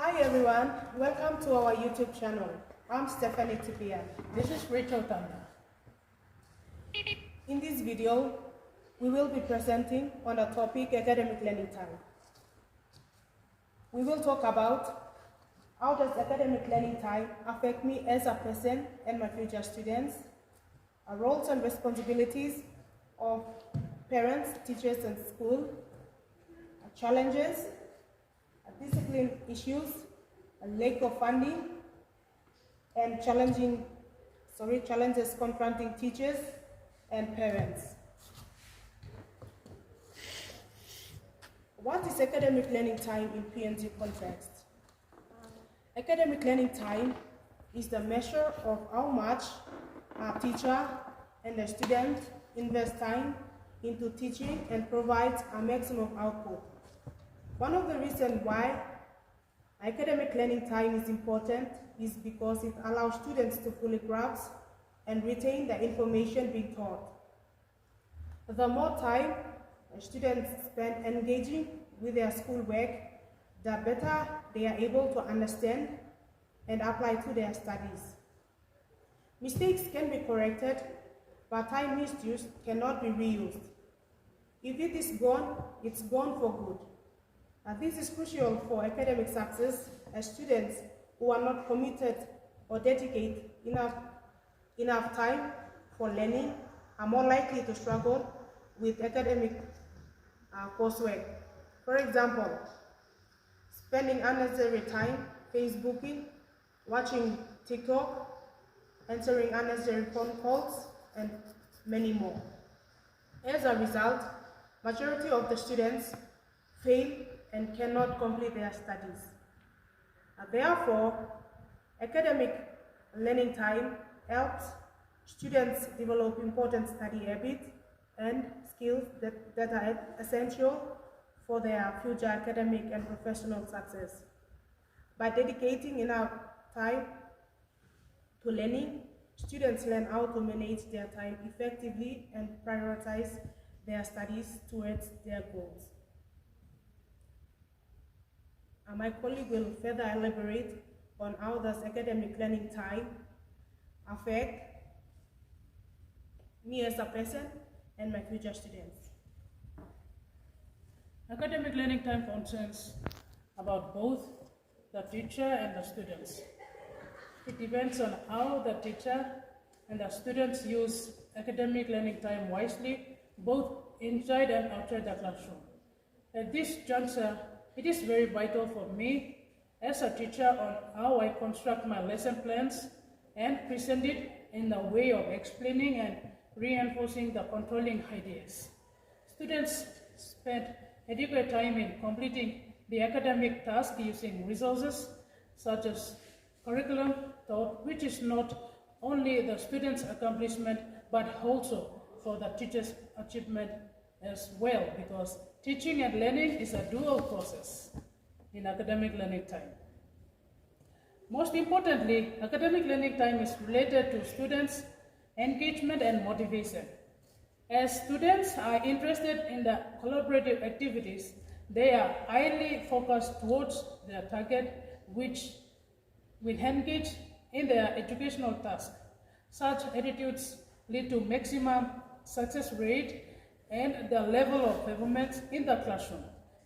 Hi everyone, welcome to our YouTube channel. I'm Stephanie Tipia. This is Rachel Tanda. In this video, we will be presenting on the topic academic learning time. We will talk about how does academic learning time affect me as a person and my future students, roles and responsibilities of parents, teachers, and school, challenges, discipline issues, a lack of funding, and challenges confronting teachers and parents. What is academic learning time in PNG context? Academic learning time is the measure of how much a teacher and a student invest time into teaching and provides a maximum output. One of the reasons why academic learning time is important is because it allows students to fully grasp and retain the information being taught. The more time students spend engaging with their schoolwork, the better they are able to understand and apply to their studies. Mistakes can be corrected, but time misuse cannot be reused. If it is gone, it's gone for good. This is crucial for academic success, as students who are not committed or dedicate enough time for learning are more likely to struggle with academic coursework. For example, spending unnecessary time Facebooking, watching TikTok, answering unnecessary phone calls, and many more. As a result, majority of the students fail and cannot complete their studies. Therefore, academic learning time helps students develop important study habits and skills that are essential for their future academic and professional success. By dedicating enough time to learning, students learn how to manage their time effectively and prioritize their studies towards their goals. My colleague will further elaborate on how does academic learning time affect me as a person and my future students. Academic learning time concerns about both the teacher and the students. It depends on how the teacher and the students use academic learning time wisely, both inside and outside the classroom. At this juncture, it is very vital for me as a teacher on how I construct my lesson plans and present it in the way of explaining and reinforcing the controlling ideas. Students spend adequate time in completing the academic task using resources such as curriculum taught, which is not only the student's accomplishment but also for the teacher's achievement as well, because teaching and learning is a dual process in academic learning time. Most importantly, academic learning time is related to students' engagement and motivation. As students are interested in the collaborative activities, they are highly focused towards their target, which will engage in their educational task. Such attitudes lead to maximum success rate and the level of performance in the classroom.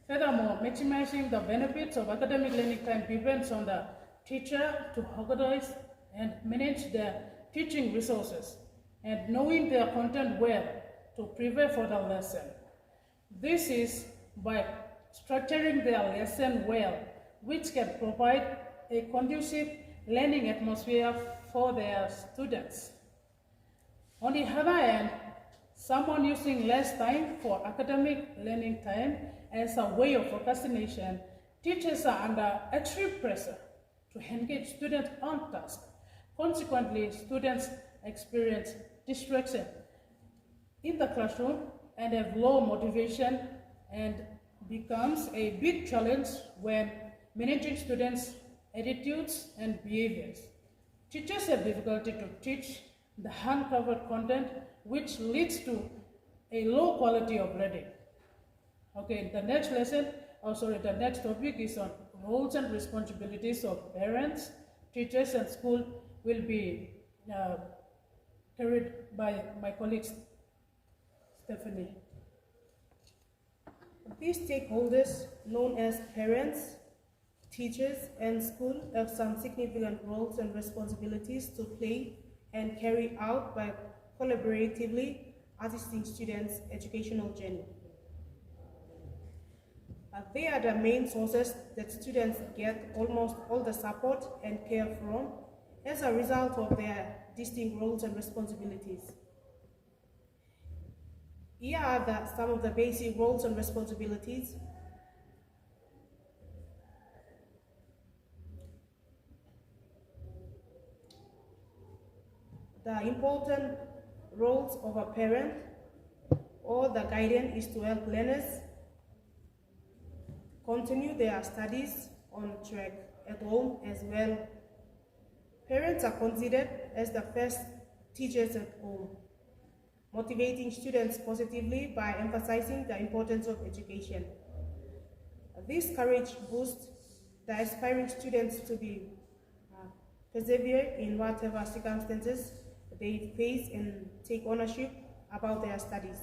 Furthermore, maximizing the benefits of academic learning time depends on the teacher to organize and manage their teaching resources and knowing their content well to prepare for the lesson. This is by structuring their lesson well, which can provide a conducive learning atmosphere for their students. On the other hand, someone using less time for academic learning time as a way of procrastination, teachers are under extreme pressure to engage students on task. Consequently, students experience distraction in the classroom and have low motivation, and becomes a big challenge when managing students' attitudes and behaviors. Teachers have difficulty to teach the uncovered content, which leads to a low quality of learning. Okay, the next topic is on roles and responsibilities of parents, teachers, and school will be carried by my colleague Stephanie. These stakeholders, known as parents, teachers, and school, have some significant roles and responsibilities to play and carry out by collaboratively assisting students' educational journey. They are the main sources that students get almost all the support and care from as a result of their distinct roles and responsibilities. Here are some of the basic roles and responsibilities. The important roles of a parent or the guardian is to help learners continue their studies on track at home as well. Parents are considered as the first teachers at home, motivating students positively by emphasizing the importance of education. This courage boosts the aspiring students to be persevere in whatever circumstances they face and take ownership about their studies.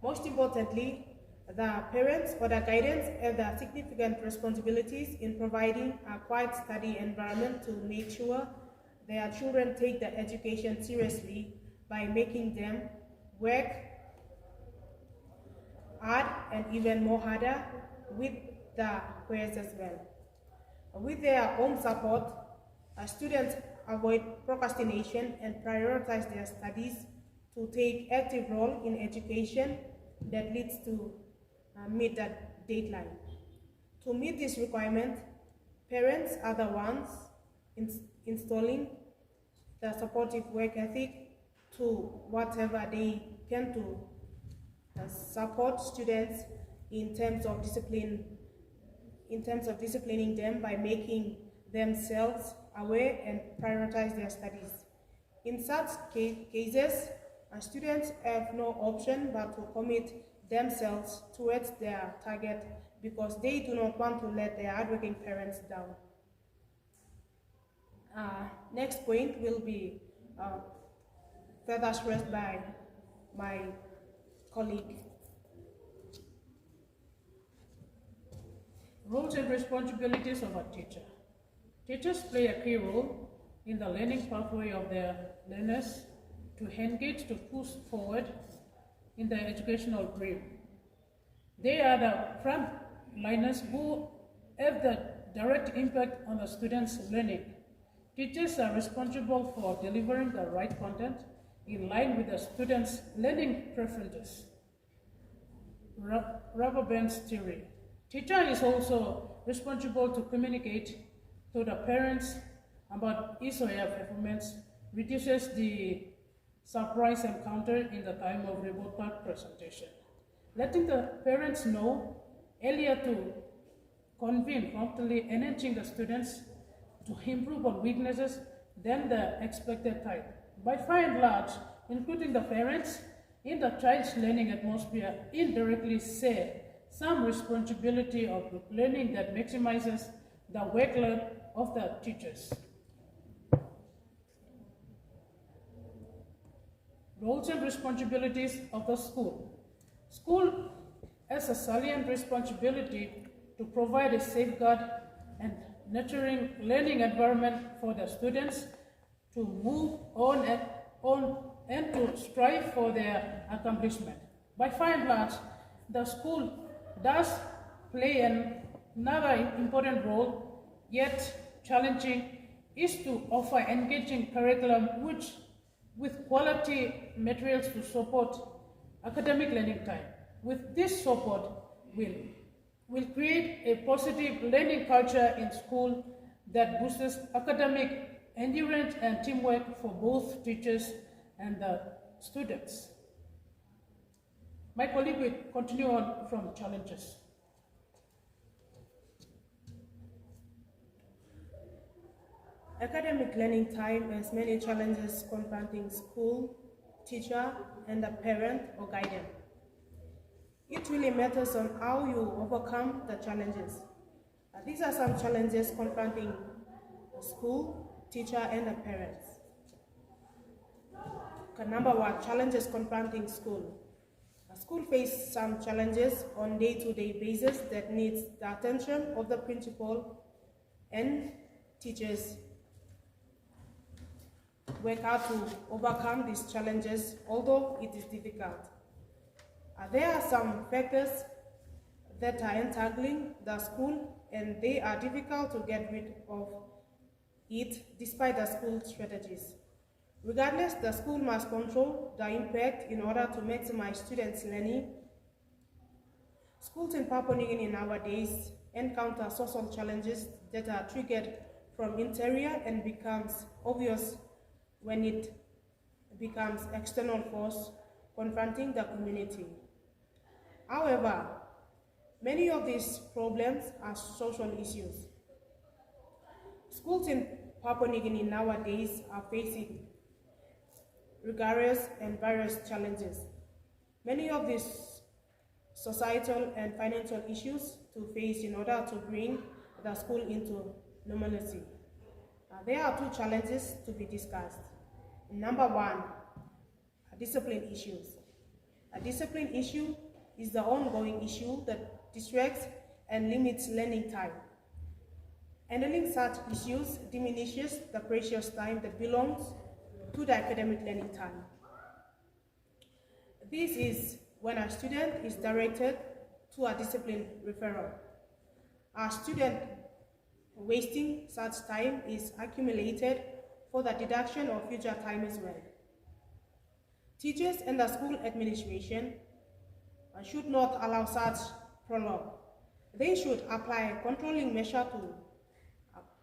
Most importantly, the parents or the guardians have the significant responsibilities in providing a quiet study environment to make sure their children take their education seriously by making them work hard and even more harder with the peers as well. With their home support, students avoid procrastination and prioritize their studies to take active role in education that leads to meet that deadline. To meet this requirement, parents are the ones installing the supportive work ethic to whatever they can to support students in terms of disciplining them by making themselves aware and prioritize their studies. In such cases, students have no option but to commit themselves towards their target because they do not want to let their hardworking parents down. Next point will be further stressed by my colleague. Roles and responsibilities of a teacher. Teachers play a key role in the learning pathway of their learners to engage to push forward in their educational dream. They are the frontliners who have the direct impact on the students' learning. Teachers are responsible for delivering the right content in line with the students' learning preferences. Rubber bands theory. Teacher is also responsible to communicate to the parents about his or her performance, reduces the surprise encounter in the time of report card presentation. Letting the parents know earlier to convene promptly, encouraging the students to improve on weaknesses than the expected time. By and large, including the parents in the child's learning atmosphere indirectly share some responsibility of learning that maximizes the workload of the teachers. Roles and responsibilities of the school. School has a salient responsibility to provide a safeguard and nurturing learning environment for the students to move on and to strive for their accomplishment. By and large, the school does play another important role, yet challenging, is to offer engaging curriculum with quality materials to support academic learning time. With this support, will create a positive learning culture in school that boosts academic endurance and teamwork for both teachers and the students. My colleague will continue on from challenges. Academic learning time has many challenges confronting school, teacher, and the parent or guardian. It really matters on how you overcome the challenges. These are some challenges confronting the school, teacher, and the parents. Number one, challenges confronting school. School face some challenges on day-to-day basis that needs the attention of the principal and teachers. Work hard to overcome these challenges, although it is difficult. There are some factors that are entangling the school, and they are difficult to get rid of it despite the school strategies. Regardless, the school must control the impact in order to maximize students' learning. Schools in Papua New Guinea nowadays encounter social challenges that are triggered from interior and becomes obvious when it becomes external force confronting the community. However, many of these problems are social issues. Schools in Papua New Guinea nowadays are facing rigorous and various challenges. Many of these societal and financial issues to face in order to bring the school into normalcy. There are two challenges to be discussed. Number one, discipline issues. A discipline issue is the ongoing issue that distracts and limits learning time. Handling such issues diminishes the precious time that belongs to the academic learning time. This is when a student is directed to a discipline referral. A student wasting such time is accumulated for the deduction of future time as well. Teachers and the school administration should not allow such prolong. They should apply a controlling measure to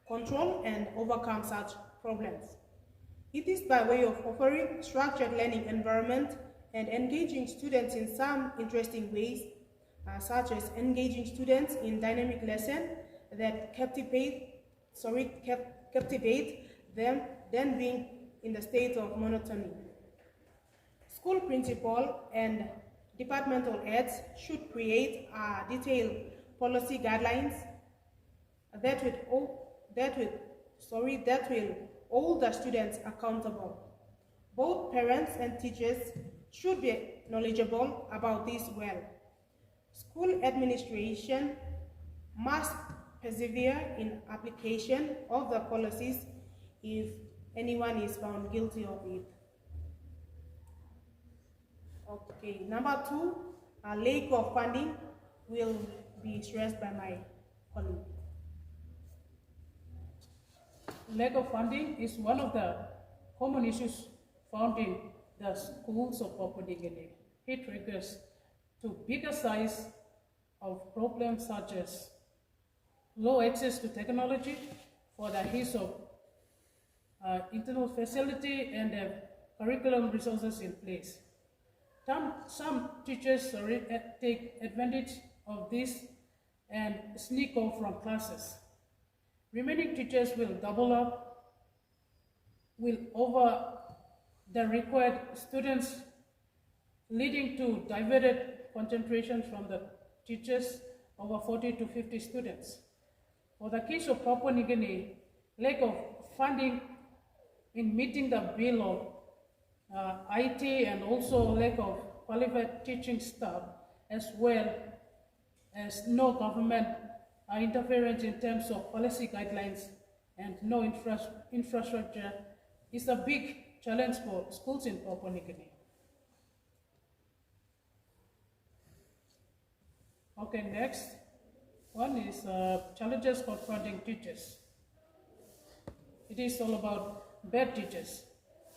control and overcome such problems. It is by way of offering structured learning environment and engaging students in some interesting ways, such as engaging students in dynamic lesson that captivate them than being in the state of monotony. School principal and departmental heads should create detailed policy guidelines that will hold the students accountable. Both parents and teachers should be knowledgeable about this well. School administration must persevere in application of the policies if anyone is found guilty of it. Okay, number two, a lack of funding will be stressed by my colleague. Lack of funding is one of the common issues found in the schools of Papua New Guinea. It triggers to bigger size of problems such as low access to technology for the use of internal facility and curriculum resources in place. Some teachers take advantage of this and sneak off from classes. Remaining teachers will double up, will over the required students, leading to diverted concentration from the teachers, over 40 to 50 students. For the case of Papua New Guinea, lack of funding in meeting the bill of IT and also lack of qualified teaching staff, as well as no government interference in terms of policy guidelines and no infrastructure is a big challenge for schools in Papua New Guinea. Okay, next one is challenges confronting teachers. It is all about bad teachers.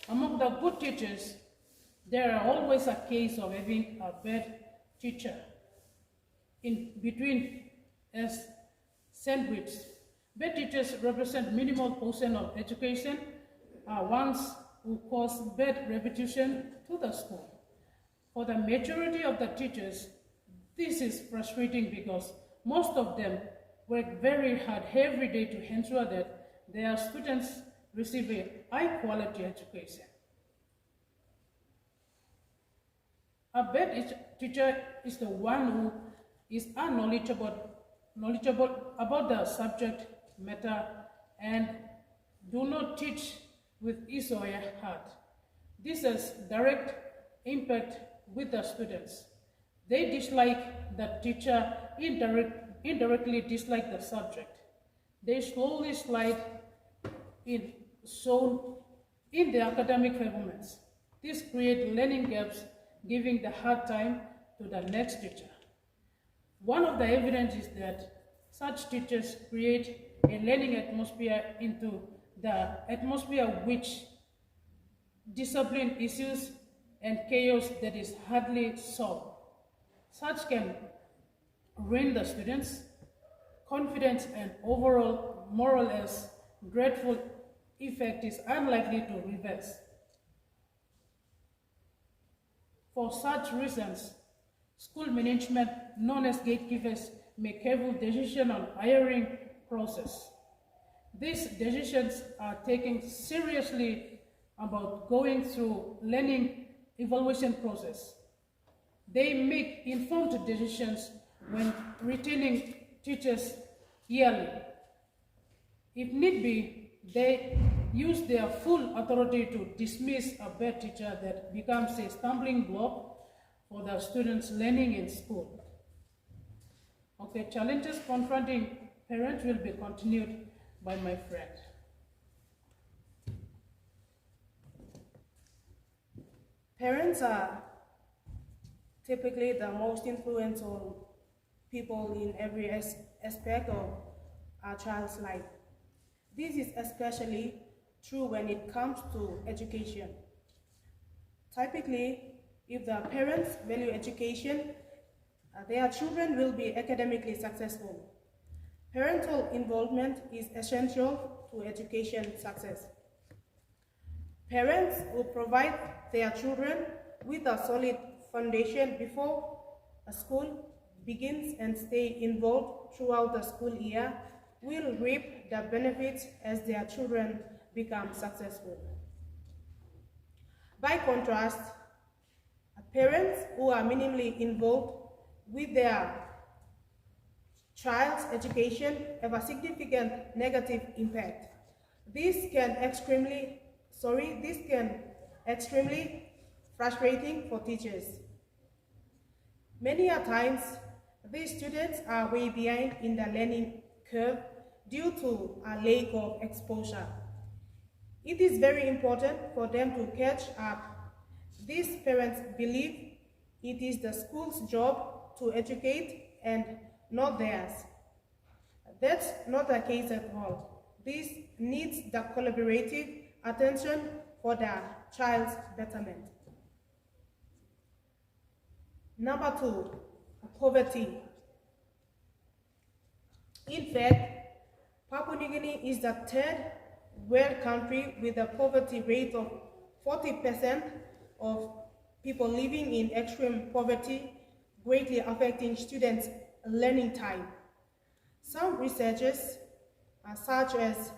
Among the good teachers, there are always a case of having a bad teacher in between as sandwich. Bad teachers represent minimal portion of education, ones who cause bad reputation to the school. For the majority of the teachers, this is frustrating because most of them work very hard every day to ensure that their students receive a high-quality education. A bad teacher is the one who is unknowledgeable knowledgeable about the subject matter and do not teach with ease or heart. This has direct impact with the students. They dislike the teacher, indirectly dislike the subject. They slowly slide in the academic performance. This creates learning gaps, giving the hard time to the next teacher. One of the evidence is that such teachers create a learning atmosphere into the atmosphere which discipline issues and chaos that is hardly solved. Such can ruin the students' confidence and overall moral as grateful effect is unlikely to reverse. For such reasons, school management, known as gatekeepers, make careful decisions on hiring process. These decisions are taken seriously about going through learning evaluation process. They make informed decisions when retaining teachers yearly. If need be, they use their full authority to dismiss a bad teacher that becomes a stumbling block for the students' learning in school. Okay, challenges confronting parents will be continued by my friend. Parents are typically the most influential people in every aspect of our child's life. This is especially true when it comes to education. Typically, if the parents value education, their children will be academically successful. Parental involvement is essential to education success. Parents will provide their children with a solid foundation before a school begins and stay involved throughout the school year will reap the benefits as their children become successful. By contrast, parents who are minimally involved with their child's education have a significant negative impact. This can extremely frustrating for teachers. Many a times, these students are way behind in the learning curve due to a lack of exposure. It is very important for them to catch up. These parents believe it is the school's job to educate and not theirs. That's not the case at all. This needs the collaborative attention for the child's betterment. Number 2, poverty. In fact, Papua New Guinea is the third world country with a poverty rate of 40% of people living in extreme poverty, greatly affecting students' learning time. Some researchers, such as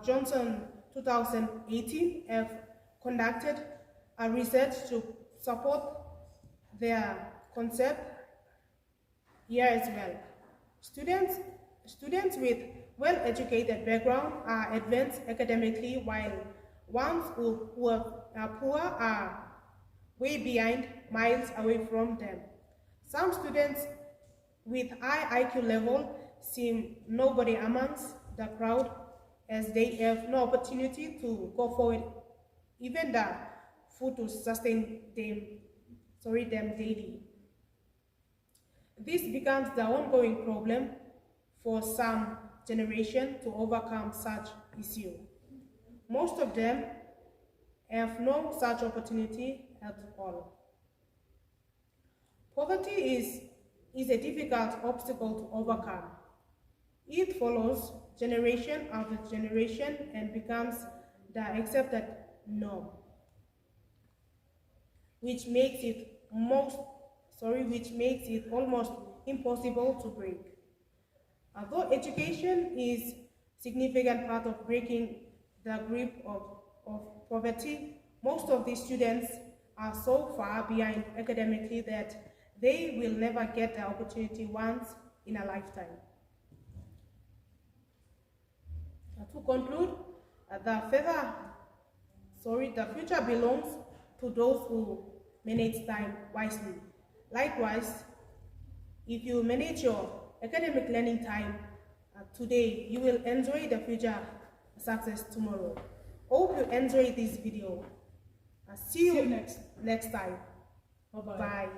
Johnson 2018, have conducted a research to support their concept here as well. Students with well-educated background are advanced academically, while ones who are poor are way behind, miles away from them. Some students with high IQ level seem nobody amongst the crowd, as they have no opportunity to go forward, even the food to sustain them daily. This becomes the ongoing problem for some generation to overcome such issue. Most of them have no such opportunity at all. Poverty is a difficult obstacle to overcome. It follows generation after generation and becomes the accepted norm, which makes it almost impossible to break. Although education is a significant part of breaking the grip of poverty, most of these students are so far behind academically that they will never get the opportunity once in a lifetime. To conclude, the future belongs to those who manage time wisely. Likewise, if you manage your academic learning time today, you will enjoy the future success tomorrow. Hope you enjoyed this video. See you next time. Bye-bye. Bye.